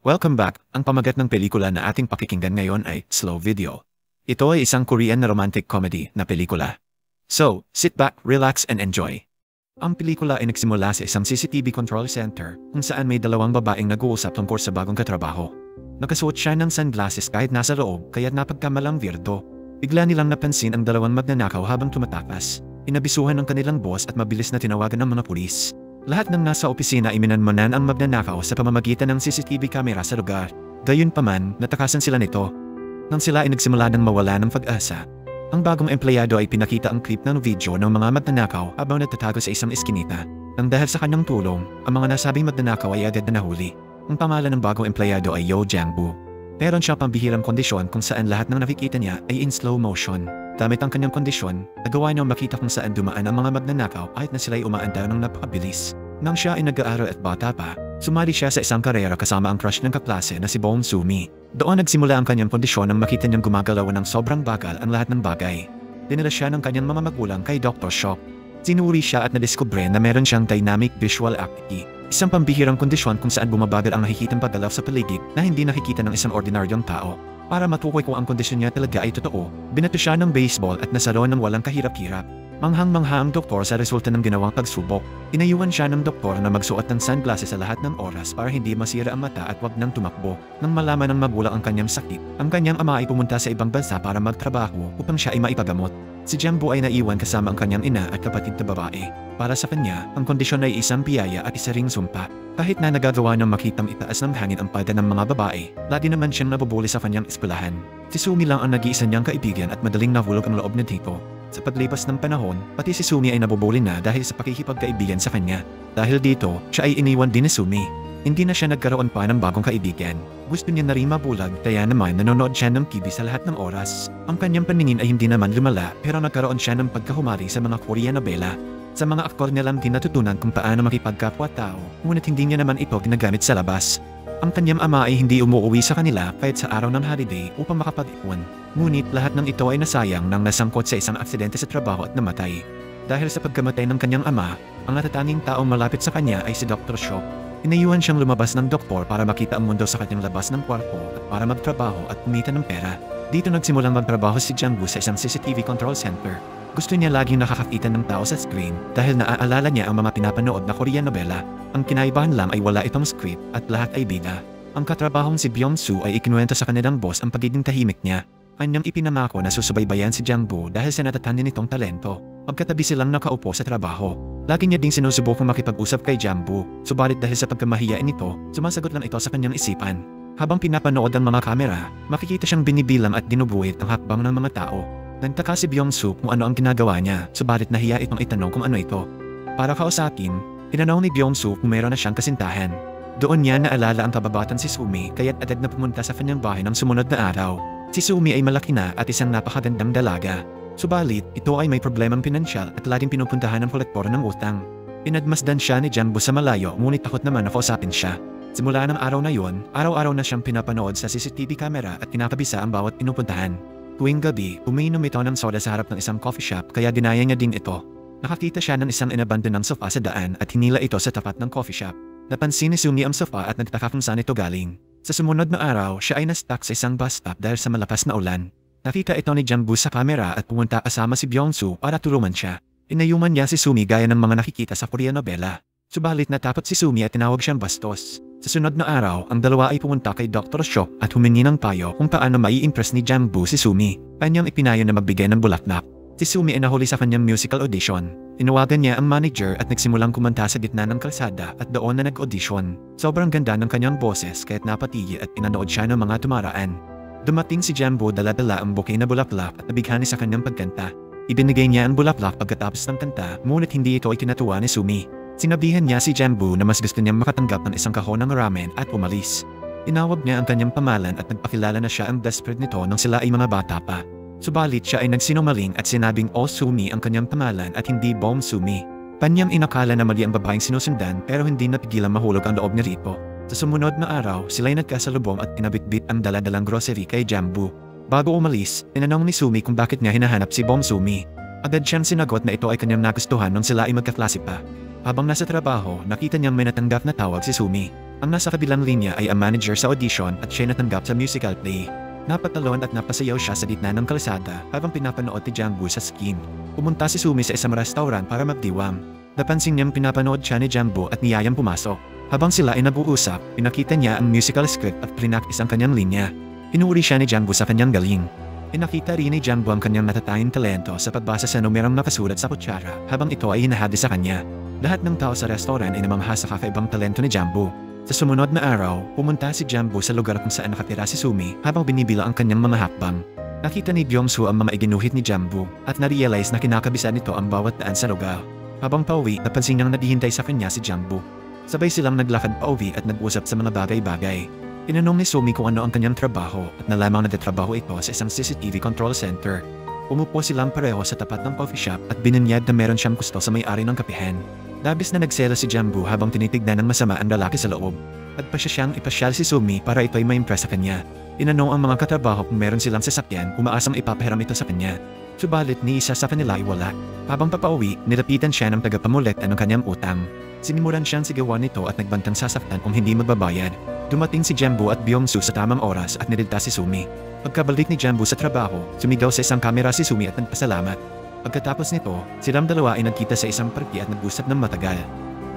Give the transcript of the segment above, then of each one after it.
Welcome back! Ang pamagat ng pelikula na ating pakikinggan ngayon ay Slow Video. Ito ay isang Korean na romantic comedy na pelikula. So, sit back, relax and enjoy. Ang pelikula ay nagsimula sa isang CCTV control center kung saan may dalawang babaeng nag-uusap tungkol sa bagong katrabaho. Nakasuot siya ng sunglasses kahit nasa loob kaya't napagkamalang weirdo. Bigla nilang napansin ang dalawang magnanakaw habang tumatakas. Inabisuhan ng kanilang boss at mabilis na tinawagan ng mga pulis. Lahat ng nasa opisina ay minanmanan ang magnanakaw sa pamamagitan ng CCTV camera sa lugar. Gayunpaman, natakasan sila nito. Nang sila ay nagsimula ng mawala ng pag-asa. Ang bagong empleyado ay pinakita ang clip ng video ng mga magnanakaw habang nagtatago sa isang eskinita. Nang dahil sa kanyang tulong, ang mga nasabing magnanakaw ay agad na nahuli. Ang pangalan ng bagong empleyado ay Yo Jang-bu. Meron siyang pambihirang kondisyon kung saan lahat ng nakikita niya ay in slow motion. Gamit ang kanyang kondisyon, nagawa niyang makita kung saan dumaan ang mga magnanakaw kahit na sila'y umaandar ng napakabilis. Nang siya ay nag-aaral at bata pa, sumali siya sa isang karera kasama ang crush ng kaklase na si Bong Soo-mi. Doon nagsimula ang kanyang kondisyon nang makita niyang gumagalaw ng sobrang bagal ang lahat ng bagay. Dinala siya ng kanyang mga magulang kay Dr. Shock. Sinuri siya at nadiskubre na meron siyang dynamic visual acuity. Isang pambihirang kondisyon kung saan bumabagal ang nakikitang paggalaw sa paligid na hindi nakikita ng isang ordinaryong tao. Para matukoy kung ang kondisyon niya talaga ay totoo, binato siya ng baseball at nasalo ng walang kahirap-hirap. Manghang-mangha ang doktor sa resulta ng ginawang pagsubok. Inayuan siya ng doktor na magsuot ng sunglasses sa lahat ng oras para hindi masira ang mata at wag nang tumakbo. Nang malaman ng magulang ang kanyang sakit, ang kanyang ama ay pumunta sa ibang bansa para magtrabaho upang siya ay maipagamot. Si Jang-bu ay naiwan kasama ang kanyang ina at kapatid na babae. Para sa kanya, ang kondisyon ay isang biyaya at isa ring sumpa. Kahit na nagagawa ng makitang itaas ng hangin ang pada ng mga babae, lagi naman siyang nabubuli sa kanyang eskwelahan. Si Sumi lang ang nag-iisa niyang kaibigan at madaling nahulog ang loob na dito. Sa paglipas ng panahon, pati si Sumi ay nabubuli na dahil sa pakikipagkaibigan sa kanya. Dahil dito, siya ay iniwan din ni Sumi. Hindi na siya nagkaroon pa ng bagong kaibigan. Gusto niya na rin mabulag, kaya naman nanonood siya ng TV sa lahat ng oras. Ang kanyang paningin ay hindi naman lumala pero nagkaroon siya ng pagkahumari sa mga Korean novela. Sa mga aktor niya lang din natutunan kung paano makipagkapwa-tao, ngunit hindi niya naman ito ginagamit sa labas. Ang kanyang ama ay hindi umuwi sa kanila kahit sa araw ng holiday upang makapag-ipon. Ngunit lahat ng ito ay nasayang nang nasangkot sa isang aksidente sa trabaho at namatay. Dahil sa pagkamatay ng kanyang ama, ang natatanging taong malapit sa kanya ay si Dr. Shock. Inayuhan siyang lumabas ng doktor para makita ang mundo sa kanyang labas ng kwarto at para magtrabaho at kumita ng pera. Dito nagsimulang magtrabaho si Jang-bu sa isang CCTV control center. Gusto niya laging nakakakita ng tao sa screen dahil naaalala niya ang mga pinapanood na Korean novela. Ang kinaibahan lang ay wala itong script at lahat ay bida. Ang katrabahong si Byung-soo ay ikinuwento sa kanilang boss ang pagiging tahimik niya. Kanyang ipinamako na susubaybayan si Jang-bu dahil sa natatanda nitong talento. Pagkatabi silang nakaupo sa trabaho, lagi niya ding sinusubukang makipag-usap kay Jang-bu. Subalit dahil sa pagkamahiyain nito, sumasagot lang ito sa kanyang isipan. Habang pinapanood ang mga kamera, makikita siyang binibilang at dinubuhit ang hakbang ng mga tao. Nagtaka si Byung-soo kung ano ang ginagawa niya, subalit nahiya itong itanong kung ano ito. Para kausapin, tinanong ni Byung-soo kung meron na siyang kasintahan. Doon niya naalala ang kababatan si Sumi kaya't agad na pumunta sa kanyang bahay ng sumunod na araw. Si Sumi ay malaki na at isang napakagandang dalaga. Subalit, ito ay may problemang pinansyal at laging pinupuntahan ng kolektor ng utang. Pinadmasdan siya ni Jang-bu sa malayo ngunit takot naman na kausapin siya. Simula ng araw na yon, araw-araw na siyang pinapanood sa CCTV camera at kinakabisa ang bawat pinupuntahan. Tuwing gabi, umiinom ito ng soda sa harap ng isang coffee shop kaya dinaya niya din ito. Nakakita siya ng isang inabandonang sofa sa daan at hinila ito sa tapat ng coffee shop. Napansin ni Sumi ang sofa at nagtaka kung saan ito galing. Sa sumunod na araw, siya ay na-stuck sa isang bus stop dahil sa malakas na ulan. Nakita ito ni Jang-bu sa kamera at pumunta kasama si Byung-soo para tulungan siya. Inayuman niya si Sumi gaya ng mga nakikita sa Korean novela. Subalit natakot si Sumi at tinawag siyang bastos. Sa sunod na araw, ang dalawa ay pumunta kay Dr. Shock at humingi ng payo kung paano mai-impress ni Jang-bu si Sumi. Kanyang ipinayo na magbigay ng bulaklak. Si Sumi ay nahuli sa kanyang musical audition. Tinawagan niya ang manager at nagsimulang kumanta sa gitna ng kalsada at doon na nag-audition. Sobrang ganda ng kanyang boses kaya't napatigil at pinanood siya ng mga tumaraan. Dumating si Jang-bu dala-dala ang bouquet na bulaklak at nabighani sa kanyang pagkanta. Ibinigay niya ang bulaklak pagkatapos ng kanta ngunit hindi ito ay tinatuwa ni Sumi. Sinabihan niya si Jang-bu na mas gusto niyang makatanggap ng isang kahon ng ramen at umalis. Tinawag niya ang kanyang pamalan at nagpakilala na siya ang best friend nito nang sila ay mga bata pa. Subalit siya ay nagsinungaling at sinabing Oh Sumi ang kanyang pamalan at hindi Bong Sumi. Kanyang inakala na mali ang babaeng sinusundan pero hindi napigilan mahulog ang loob ni Rito. Sa sumunod na araw, sila'y nagkasalubong at pinabitbit ang dala-dalang grocery kay Jang-bu. Bago umalis, tinanong ni Sumi kung bakit niya hinahanap si Bong Sumi. Agad siyang sinagot na ito ay kanyang nagustuhan nung sila ay magkaklase pa. Habang nasa trabaho, nakita niyang may natanggap na tawag si Sumi. Ang nasa kabilang linya ay ang manager sa audition at siya natanggap sa musical play. Napatalon at napasayaw siya sa gitna ng kalsada habang pinapanood ni Jang Woo sa screen. Pumunta si Sumi sa isang restaurant para magdiwang. Napansin niyang pinapanood siya ni Jang Woo at niyayang pumasok. Habang sila ay nag-uusap, pinakita niya ang musical script at prinactice ang kanyang linya. Pinuri siya ni Jang Woo sa kanyang galing. Pinakita rin ni Jang Woo ang kanyang natatanging talento sa pagbasa sa numerong nakasulat sa kutsara habang ito ay hinahati sa kanya. Lahat ng tao sa restaurant ay namangha sa kakaibang talento ni Jang Woo. Sa sumunod na araw, pumunta si Jang Woo sa lugar kung saan nakatira si Sumi habang binibilang ang kanyang mga hakbang. Nakita ni Byung-soo ang mga iginuhit ni Jang Woo at na-realize na kinakabisa nito ang bawat daan sa lugar. Habang pauwi, napansin niyang naghihintay sa kanya si Jang Woo. Sabay silang naglakad pauwi at nag-usap sa mga bagay-bagay. Tinanong ni Sumi kung ano ang kanyang trabaho at nalamang nagtatrabaho ito sa isang CCTV control center. Umupo silang pareho sa tapat ng coffee shop at binunyag na meron siyang gusto sa may-ari ng kapihan. Labis na nagsela si Jang Woo habang tinitignan ng masama ang lalaki sa loob. At pa siyang ipasyal si Sumi para ito'y ma-impress sa kanya. Tinanong ang mga katrabaho kung meron silang sasakyan, umaasang ipapahiram ito sa kanya. Subalit ni isa sa kanila ay wala. Habang papauwi, nilapitan siya ng tagapamolekta ng kanyang utang. Sinimulan siyang sigawan nito at nagbantang sasaktan kung hindi magbabayad. Dumating si Jang Woo at Byung-soo sa tamang oras at niligtas si Sumi. Pagkabalik ni Jang Woo sa trabaho, sumigaw sa isang kamera si Sumi at nagpasalamat. Pagkatapos nito, silang dalawa ay nagkita sa isang parke at nag-usap ng matagal.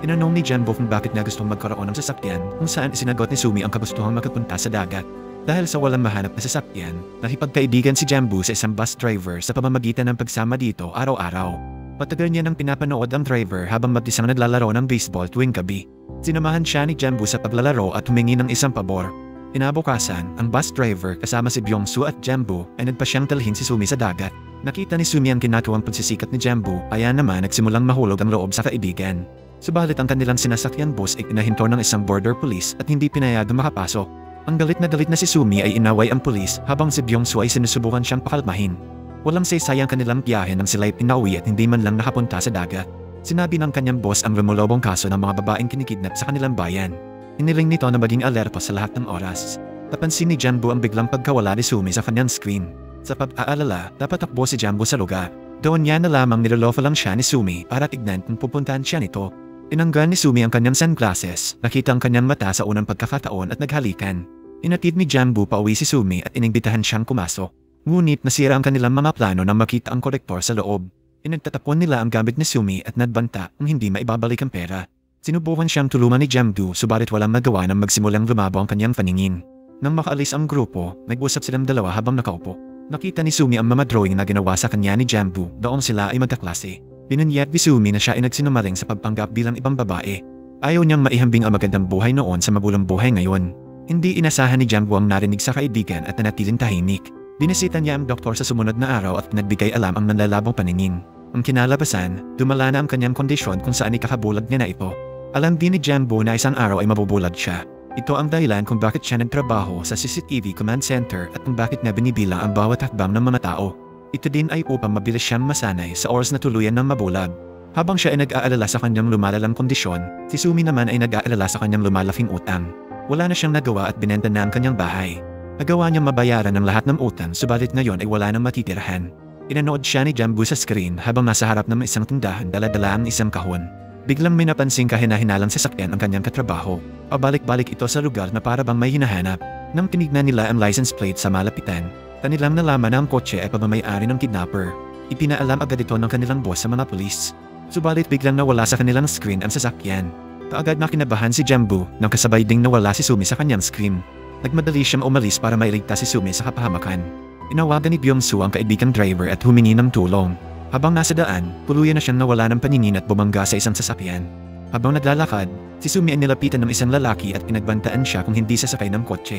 Tinanong ni Jang Woo kung bakit niya gustong magkaroon ng sasakyan kung saan isinagot ni Sumi ang kagustuhang makapunta sa dagat. Dahil sa walang mahanap na sasakyan, nakipagkaibigan si Jang Woo sa isang bus driver sa pamamagitan ng pagsama dito araw-araw. Matagal niya nang pinapanood ang driver habang mag-isang naglalaro ng baseball tuwing gabi. Sinamahan siya ni Jang Woo sa paglalaro at humingi ng isang pabor. Kinabukasan, ang bus driver kasama si Byung-soo at Jang Woo ay nagpa siyang dalhin si Sumi sa dagat. Nakita ni Sumi ang kinatuwang pagsisikat ni Jang Woo, kaya naman nagsimulang mahulog ang loob sa kaibigan. Subalit ang kanilang sinasakyan bus ay inahinto ng isang border police at hindi pinayagang makapasok. Ang galit na si Sumi ay inaway ang pulis habang si Byung-soo ay sinusubukan siyang pakalmahin. Walang saysayang kanilang biyahe nang sila ay pinauwi at hindi man lang nakapunta sa dagat. Sinabi ng kanyang boss ang lumulobong kaso ng mga babaeng kinikidnap sa kanilang bayan. Iniling nito na maging alerto sa lahat ng oras. Napansin ni Jang Woo ang biglang pagkawala ni Sumi sa kanyang screen. Sa pag-aalala, dapat takbo si Jang Woo sa lugar. Doon niya na lamang nilolofo lang siya ni Sumi para tignan kung pupuntahan siya nito. Tinanggal ni Sumi ang kanyang sunglasses, nakita ang kanyang mata sa unang pagkakataon at naghalikan. Inatid ni Jang Woo pauwi si Sumi at inimbitahan siyang kumasok. Ngunit nasira ang kanilang mga plano nang makita ang kolektor sa loob. Inagtatapon nila ang gamit ni Sumi at nadbanta kung hindi maibabalik ang pera. Sinubukan siyang tulungan ni Jang Woo subalit walang magawa nang magsimulang lumabo ang kanyang paningin. Nang makaalis ang grupo, nag-usap silang dalawa habang nakaupo. Nakita ni Sumi ang mga drawing na ginawa sa kanya ni Jang Woo doong sila ay magkaklase. Binunyag ni Sumi na siya ay nagsinungaling sa pagpanggap bilang ibang babae. Ayaw niyang maihambing ang magandang buhay noon sa magulang buhay ngayon. Hindi inasahan ni Jang Woo ang narinig sa kaibigan at nanatiling tahimik. Binisita niya ang doktor sa sumunod na araw at nagbigay alam ang nanlalabong paningin. Ang kinalabasan, dumala na ang kanyang kondisyon kung saan ikakabulag niya na ito. Alam din ni Jang Woo na isang araw ay mabubulag siya. Ito ang dahilan kung bakit siya nagtrabaho sa CCTV Command Center at kung bakit niya binibilang ang bawat hakbang ng mga tao. Ito din ay upang mabilis siyang masanay sa oras na tuluyan ng mabulag. Habang siya ay nag-aalala sa kanyang lumalalang kondisyon, si Sumi naman ay nag-aalala sa kanyang lumalaking utang. Wala na siyang nagawa at binenta na ang kanyang bahay. Nagawa niyang mabayaran ang lahat ng utang subalit ngayon ay wala nang matitirahan. Inanood siya ni Jang Woo sa screen habang nasa harap ng isang tindahan dala-dala ang isang kahon. Biglang may napansing kahina-hinalang sasakyan ang kanyang katrabaho. Pabalik-balik ito sa lugar na para bang may hinahanap. Nang tinignan nila ang license plate sa malapitan, kanilang nalaman na ang kotse ay pagmamayari ng kidnapper. Ipinaalam agad ito ng kanilang boss sa mga pulis. Subalit biglang nawala sa kanilang screen ang sasakyan. Kaagad na kinabahan si Jang Woo nang kasabay ding nawala si Sumi sa kanyang screen. Nagmadali siyang umalis para mailigtas si Sumi sa kapahamakan. Inawagan ni Byung-soo ang kaibigang driver at humingi ng tulong. Habang nasa daan, tuluyan na siyang nawala ng paningin at bumangga sa isang sasakyan. Habang naglalakad, si Sumi ay nilapitan ng isang lalaki at pinagbantaan siya kung hindi sasakay ng kotse.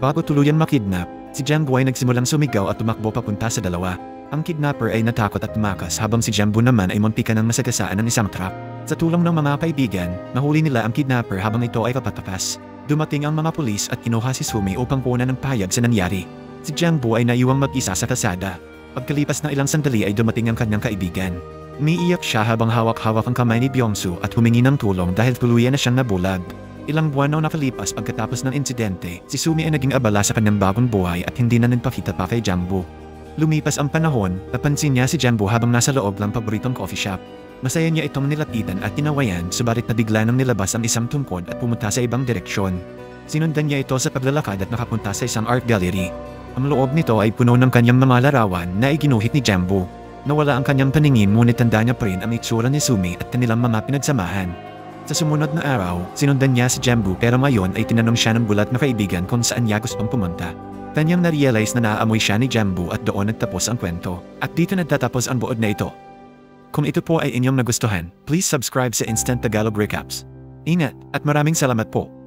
Bago tuluyan makidnap, si Jang Woo ay nagsimulang sumigaw at tumakbo papunta sa dalawa. Ang kidnapper ay natakot at tumakas habang si Jang Woo naman ay muntikan ng masagasaan ng isang trap. Sa tulong ng mga kaibigan, nahuli nila ang kidnapper habang ito ay papatakas. Dumating ang mga pulis at kinuha si Sumi upang kunan ng payag sa nangyari. Si Jang Woo ay naiwang mag-isa sa kalsada. Pagkalipas ng ilang sandali ay dumating ang kanyang kaibigan. Umiiyak siya habang hawak-hawak ang kamay ni Byung-soo at humingi ng tulong dahil tuluyan na siyang nabulag. Ilang buwan na nakalipas pagkatapos ng insidente, si Sumi ay naging abala sa kanyang bagong buhay at hindi na nagpakita pa kay Jang Woo. Lumipas ang panahon, napansin niya si Jambu habang nasa loob ng paboritong coffee shop. Masaya niya itong nilapitan at tinawayan subalit nabigla nang nilabas ang isang tungkod at pumunta sa ibang direksyon. Sinundan niya ito sa paglalakad at nakapunta sa isang art gallery. Ang loob nito ay puno ng kanyang mga larawan na iginuhit ni Jambu. Nawala ang kanyang paningin ngunit tanda niya pa rin ang itsura ni Sumi at kanilang mga pinagsamahan. Sa sumunod na araw, sinundan niya si Jambu pero ngayon ay tinanong siya ng bulat na kaibigan kung saan niya gustong pumunta. Kanyang na-realize na naaamoy siya ni Jambu at doon nagtapos ang kwento. At dito nagtatapos ang buod na ito. Kung ito po ay inyong nagustuhan, please subscribe sa Instant Tagalog Recaps. Ingat at maraming salamat po.